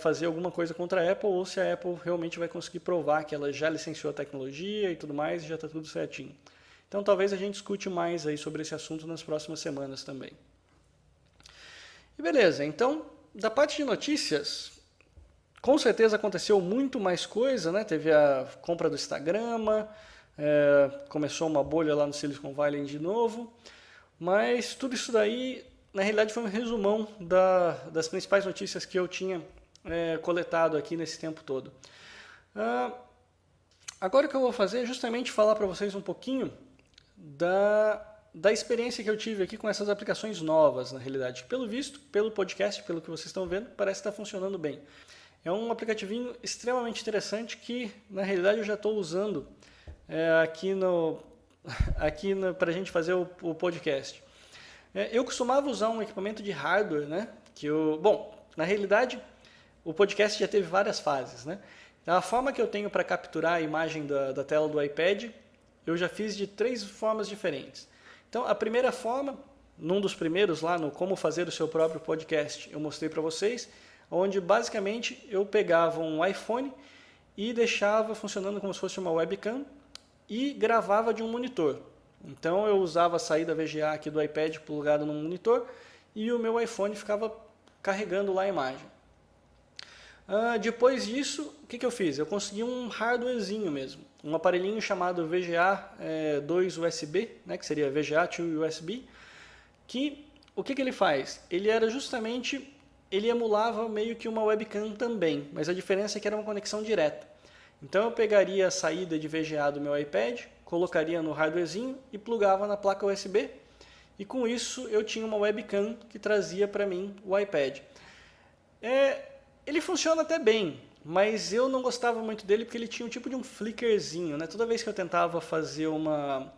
Speaker 1: fazer alguma coisa contra a Apple ou se a Apple realmente vai conseguir provar que ela já licenciou a tecnologia e tudo mais e já está tudo certinho. Então talvez a gente discute mais aí sobre esse assunto nas próximas semanas também. E beleza, então da parte de notícias, com certeza aconteceu muito mais coisa, né? Teve a compra do Instagram, começou uma bolha lá no Silicon Valley de novo, mas tudo isso daí na realidade foi um resumão das principais notícias que eu tinha coletado aqui nesse tempo todo. Agora o que eu vou fazer é justamente falar para vocês um pouquinho da experiência que eu tive aqui com essas aplicações novas, na realidade. Pelo visto, pelo podcast, pelo que vocês estão vendo, parece que está funcionando bem. É um aplicativinho extremamente interessante que, na realidade, eu já estou usando para a gente fazer o podcast. Eu costumava usar um equipamento de hardware, né? Na realidade, o podcast já teve várias fases, né? A forma que eu tenho para capturar a imagem da tela do iPad, eu já fiz de 3 formas diferentes. Então, a primeira forma, num dos primeiros lá no Como Fazer o Seu Próprio Podcast, eu mostrei para vocês, onde basicamente eu pegava um iPhone e deixava funcionando como se fosse uma webcam e gravava de um monitor. Então, eu usava a saída VGA aqui do iPad plugado no monitor e o meu iPhone ficava carregando lá a imagem. Depois disso, o que eu fiz? Eu consegui um hardwarezinho mesmo, um aparelhinho chamado VGA 2 USB, né, que seria VGA to USB, que o que ele faz? Ele emulava meio que uma webcam também, mas a diferença é que era uma conexão direta. Então eu pegaria a saída de VGA do meu iPad, colocaria no hardwarezinho e plugava na placa USB, e com isso eu tinha uma webcam que trazia para mim o iPad. Ele funciona até bem, mas eu não gostava muito dele porque ele tinha um tipo de um flickerzinho, né? Toda vez que eu tentava fazer uma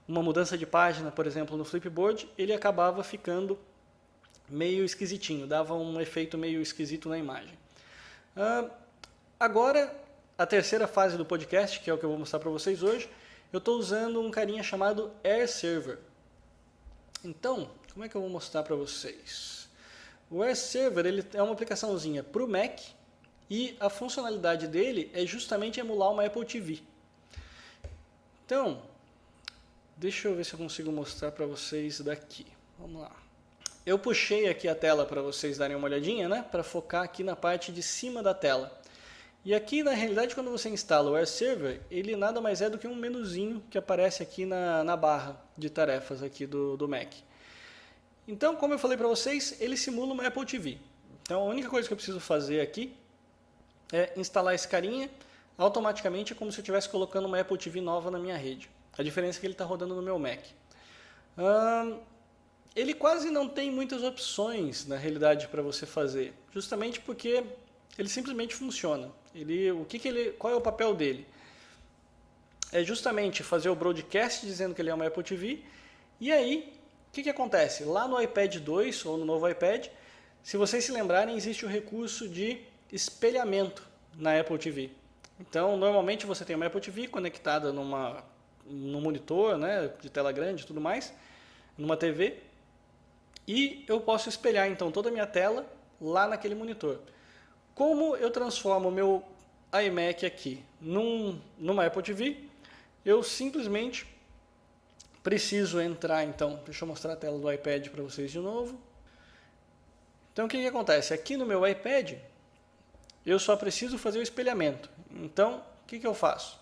Speaker 1: mudança de página, por exemplo, no Flipboard, ele acabava ficando meio esquisitinho, dava um efeito meio esquisito na imagem. Agora, a terceira fase do podcast, que é o que eu vou mostrar para vocês hoje, eu estou usando um carinha chamado AirServer. Então, como é que eu vou mostrar para vocês? O AirServer ele é uma aplicaçãozinha para o Mac e a funcionalidade dele é justamente emular uma Apple TV. Então, deixa eu ver se eu consigo mostrar para vocês daqui. Vamos lá. Eu puxei aqui a tela para vocês darem uma olhadinha, né? Para focar aqui na parte de cima da tela. E aqui, na realidade, quando você instala o AirServer, ele nada mais é do que um menuzinho que aparece aqui na barra de tarefas aqui do Mac. Então, como eu falei para vocês, ele simula uma Apple TV. Então, a única coisa que eu preciso fazer aqui é instalar esse carinha. Automaticamente é como se eu estivesse colocando uma Apple TV nova na minha rede. A diferença é que ele está rodando no meu Mac. Ele quase não tem muitas opções, na realidade, para você fazer. Justamente porque ele simplesmente funciona. Qual é o papel dele? É justamente fazer o broadcast dizendo que ele é uma Apple TV. E aí, o que acontece? Lá no iPad 2 ou no novo iPad, se vocês se lembrarem, existe o recurso de espelhamento na Apple TV. Então, normalmente você tem uma Apple TV conectada num monitor, né, de tela grande e tudo mais, numa TV, e eu posso espelhar então toda a minha tela lá naquele monitor. Como eu transformo o meu iMac aqui numa Apple TV, eu simplesmente preciso entrar, então, deixa eu mostrar a tela do iPad para vocês de novo. Então, o que acontece? Aqui no meu iPad, eu só preciso fazer o espelhamento. Então, o que eu faço?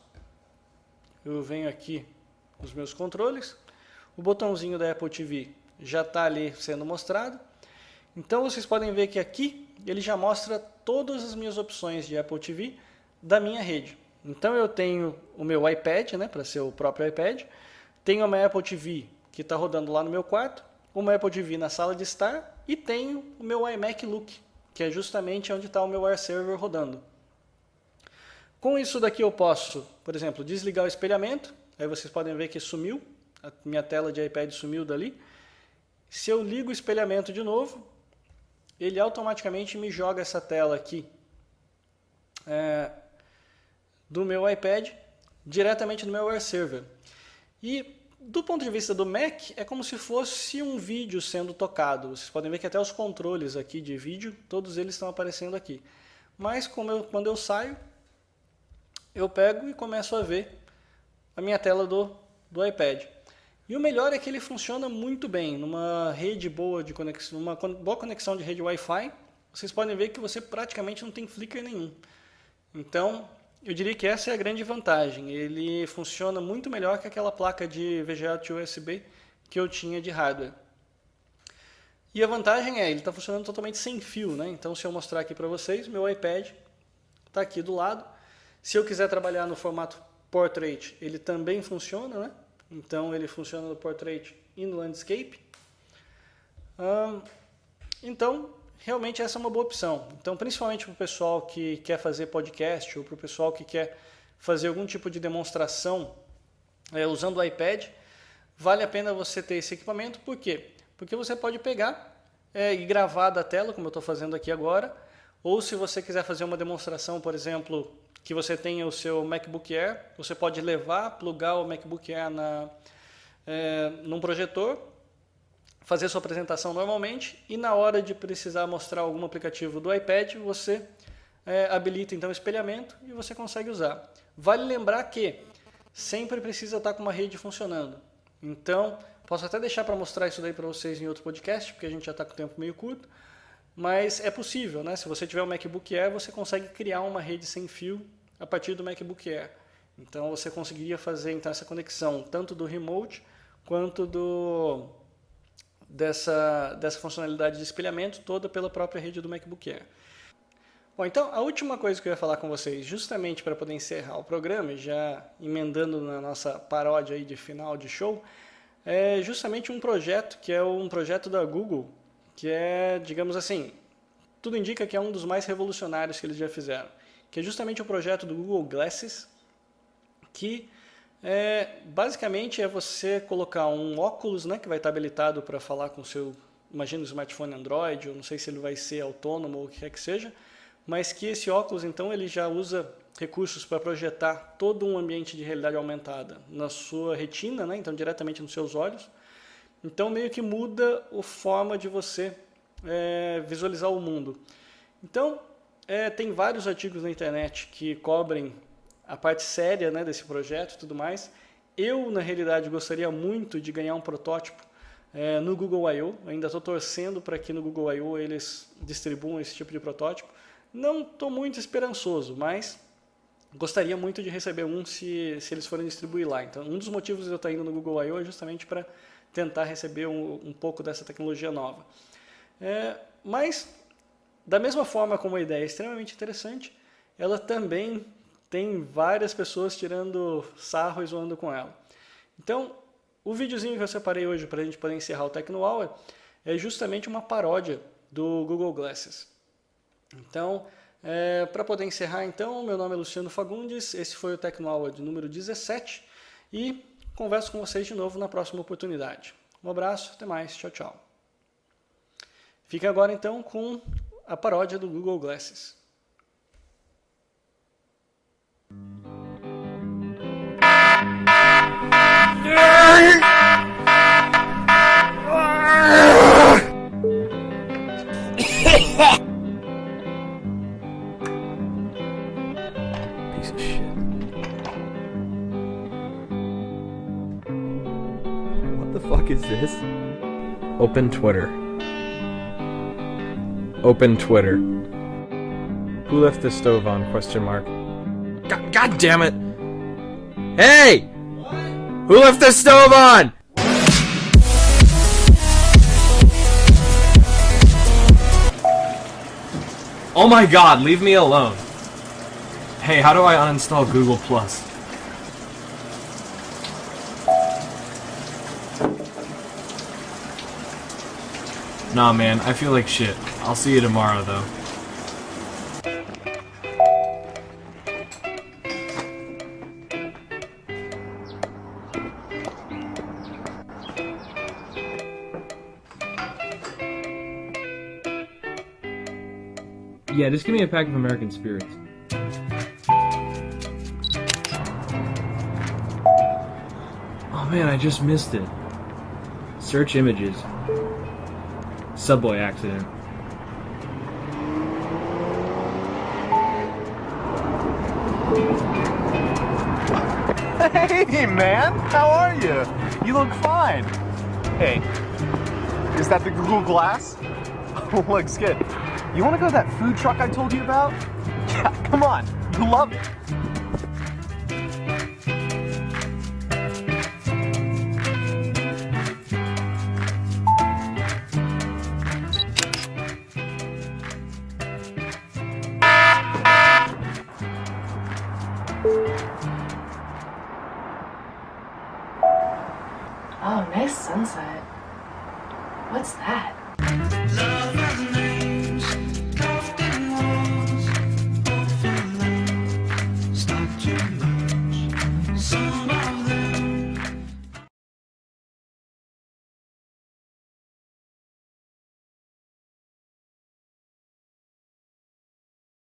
Speaker 1: Eu venho aqui nos meus controles, o botãozinho da Apple TV já está ali sendo mostrado. Então, vocês podem ver que aqui ele já mostra todas as minhas opções de Apple TV da minha rede. Então, eu tenho o meu iPad, né, para ser o próprio iPad. Tenho uma Apple TV que está rodando lá no meu quarto, uma Apple TV na sala de estar e tenho o meu iMac Look, que é justamente onde está o meu AirServer rodando. Com isso daqui eu posso, por exemplo, desligar o espelhamento, aí vocês podem ver que sumiu, a minha tela de iPad sumiu dali. Se eu ligo o espelhamento de novo, ele automaticamente me joga essa tela aqui do meu iPad diretamente no meu Air Server. E do ponto de vista do Mac, é como se fosse um vídeo sendo tocado. Vocês podem ver que até os controles aqui de vídeo, todos eles estão aparecendo aqui. Mas quando eu saio, eu pego e começo a ver a minha tela do iPad. E o melhor é que ele funciona muito bem. Numa rede boa de conexão, uma boa conexão de rede Wi-Fi, vocês podem ver que você praticamente não tem flicker nenhum. Então, eu diria que essa é a grande vantagem. Ele funciona muito melhor que aquela placa de VGA to USB que eu tinha de hardware. E a vantagem ele está funcionando totalmente sem fio, né? Então, se eu mostrar aqui para vocês, meu iPad está aqui do lado. Se eu quiser trabalhar no formato Portrait, ele também funciona, né? Então, ele funciona no Portrait e no Landscape. Então, realmente essa é uma boa opção. Então, principalmente para o pessoal que quer fazer podcast ou para o pessoal que quer fazer algum tipo de demonstração usando o iPad, vale a pena você ter esse equipamento. Por quê? Porque você pode pegar e gravar da tela, como eu estou fazendo aqui agora, ou se você quiser fazer uma demonstração, por exemplo, que você tenha o seu MacBook Air, você pode levar, plugar o MacBook Air num projetor, fazer sua apresentação normalmente, e na hora de precisar mostrar algum aplicativo do iPad, você habilita então o espelhamento e você consegue usar. Vale lembrar que sempre precisa estar com uma rede funcionando. Então, posso até deixar para mostrar isso daí para vocês em outro podcast, porque a gente já está com o tempo meio curto, mas é possível, né? Se você tiver um MacBook Air, você consegue criar uma rede sem fio a partir do MacBook Air. Então, você conseguiria fazer então essa conexão tanto do remote quanto dessa funcionalidade de espelhamento toda pela própria rede do MacBook Air. Bom, então a última coisa que eu ia falar com vocês, justamente para poder encerrar o programa, já emendando na nossa paródia aí de final de show, é justamente um projeto que é um projeto da Google, que é, digamos assim, tudo indica que é um dos mais revolucionários que eles já fizeram, que é justamente o projeto do Google Glasses, que basicamente é você colocar um óculos, né, que vai estar habilitado para falar com o seu, imagina, um smartphone Android, ou não sei se ele vai ser autônomo ou o que quer que seja, mas que esse óculos então ele já usa recursos para projetar todo um ambiente de realidade aumentada na sua retina, né, então diretamente nos seus olhos. Então meio que muda a forma de você visualizar o mundo. Então tem vários artigos na internet que cobrem a parte séria, né, desse projeto e tudo mais. Eu, na realidade, gostaria muito de ganhar um protótipo no Google I/O. Ainda estou torcendo para que no Google I/O eles distribuam esse tipo de protótipo. Não estou muito esperançoso, mas gostaria muito de receber um se eles forem distribuir lá. Então, um dos motivos de eu estar indo no Google I/O é justamente para tentar receber um pouco dessa tecnologia nova. Mas, da mesma forma como a ideia é extremamente interessante, ela também tem várias pessoas tirando sarro e zoando com ela. Então, o videozinho que eu separei hoje para a gente poder encerrar o Tecno Hour é justamente uma paródia do Google Glasses. Então, para poder encerrar, então, meu nome é Luciano Fagundes, esse foi o Tecno Hour de número 17 e converso com vocês de novo na próxima oportunidade. Um abraço, até mais, tchau, tchau. Fica agora então com a paródia do Google Glasses.
Speaker 2: Piece of shit. What the fuck is this? Open Twitter. Open Twitter. Who left the stove on? Question mark. God damn it! Hey! What? Who left the stove on? Oh my god, leave me alone. Hey, how do I uninstall Google Plus? Nah, man, I feel like shit. I'll see you tomorrow, though. Yeah, just give me a pack of American Spirits. Oh man, I just missed it. Search images. Subway accident.
Speaker 3: Hey, man! How are you? You look fine. Hey, is that the Google Glass? Looks good. You want to go to that food truck I told you about? Yeah, come on. You'll love it.
Speaker 4: Oh, nice sunset. What's that?